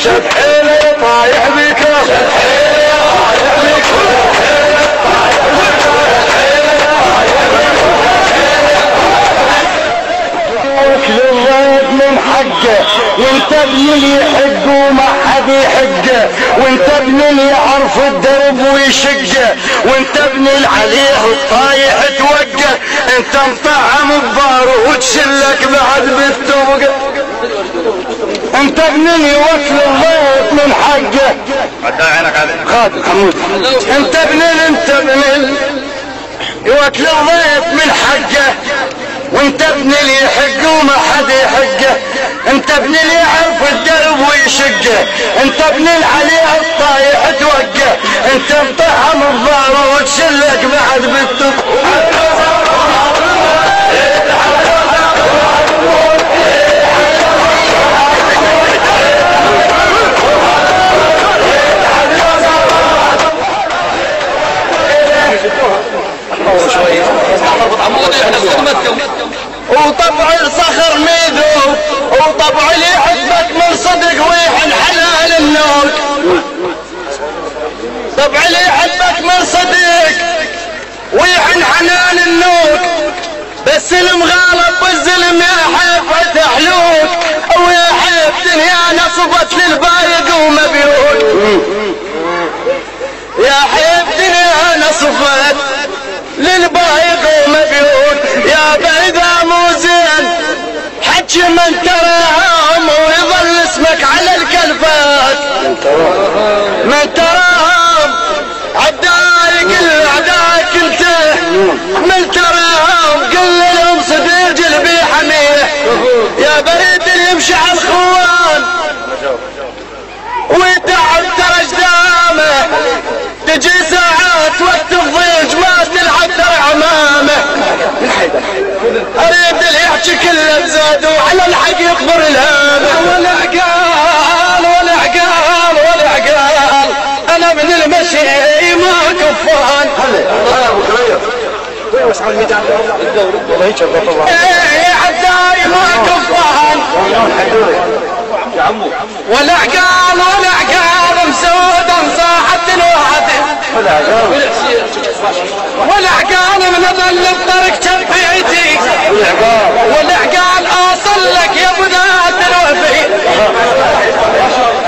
شد حيله طايح بك شد حيله طايح بك وكل الضيف من حقه وانت ابن اللي يحق وما حد يحقه وانت ابن اللي يعرف الدرب ويشقه وانت ابن العليه الطايح توقه انت مطعم بباره وتشلك بعد بالتوقه انت ابن اللي وكل الضيف من حقه عدى عينك عليه خادم حمود انت ابن يوكل الضيف من حقه وانت ابن اللي يحقه وما حد يحقه انت ابن اللي يعرف الدرب ويشقه انت ابن العليه الطايح توقه انت مطعم الضار وتشلك بعد بالتقوى وطبع الصخر ميذوب وطبع اللي يحبك من صدق ويحن حلال النوك طبع اللي يحبك من صدق ويحن حنان النوك بس المغالب والزلم يا حيف تحلوك ويا حيف دنيا نصبت للبايق ومبيوك يا حيف دنيا نصبت للبايق ومبيوت يا بعيدا مو زين حكي من تراهم ويظل اسمك على الكلفات من تراهم عدايق الاعداء كلته من تراهم قل لهم صديق جلبي حميه يا بريد اللي يمشي على الخوان ويتعب ترى جدامه تجي ساعات وقت الضيج ما تلعب ترى عمامه اريد اللي يحكي كله بزاد وعلى الحق يقبر الهامه ولا عقال ولا عقال ولا عقال انا من المشي ما كفان ايه عداي ما كفان ولا عقال ولا عقال مسودا صاحت الوعد ولا عقال من اظل بطرق شفيتي ولا عقال اوصل لك يا ابو ذات الوفي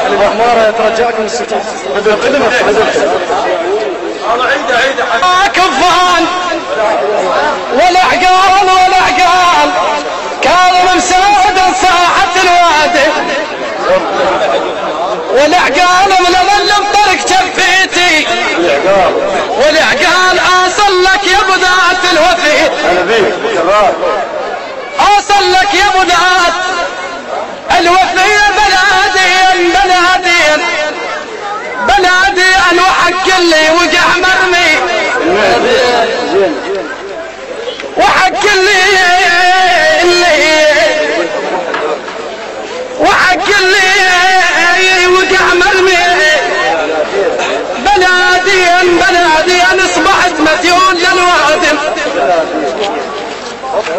الحمارة يترجعكم الستين ما كفان ولا عقال ولا عقال كان مسودا صاحت الوادي ولا عقال من اظل بطرق شفيتي ولا عقال اوصل لك يا ابو ذات الوفي اوصل لك يا ابو ذات الوفي بلادي وحق اللي وقع مرمي وحق اللي وقع مرمي بلادي اصبحت مثيول للوادم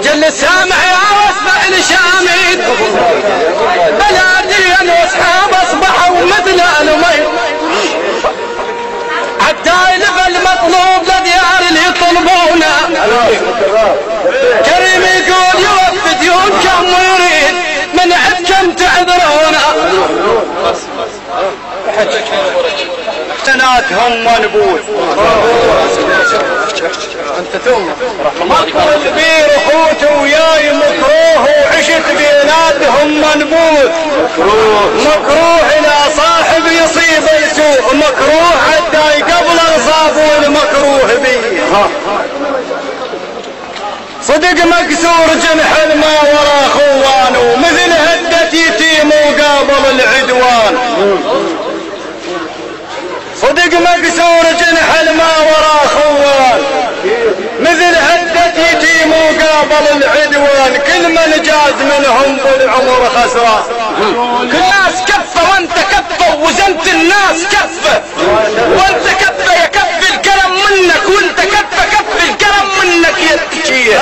جل سامع يا واسمع الشاميد بلادي واصحاب اصبحوا مثل المي حتى يلف المطلوب لديار اللي يطلبونه كريم يقول يوفي ديون كم ويريد من عد كم تعذرونا احتناتهم منبوذ انت ثم مكروه كبير اخوته وياي مكروه وعشت بيناتهم منبوذ مكروه الى صاحب يصيب يسوء مكروه حتى قبل انصابون مكروه بي صدق مكسور جنح الما ورا خوان ومثل هدة يتيم وقابل العدوان صدق مكسور جنح الما ورا خوان مثل هدة يتيم وقابل العدوان كل من جاد منهم بالعمر خسران كل ناس كفة وانت كفة وزنت الناس كفة وانت كفة يا كف الكرم منك وانت كفة كف الكرم منك يا تكيه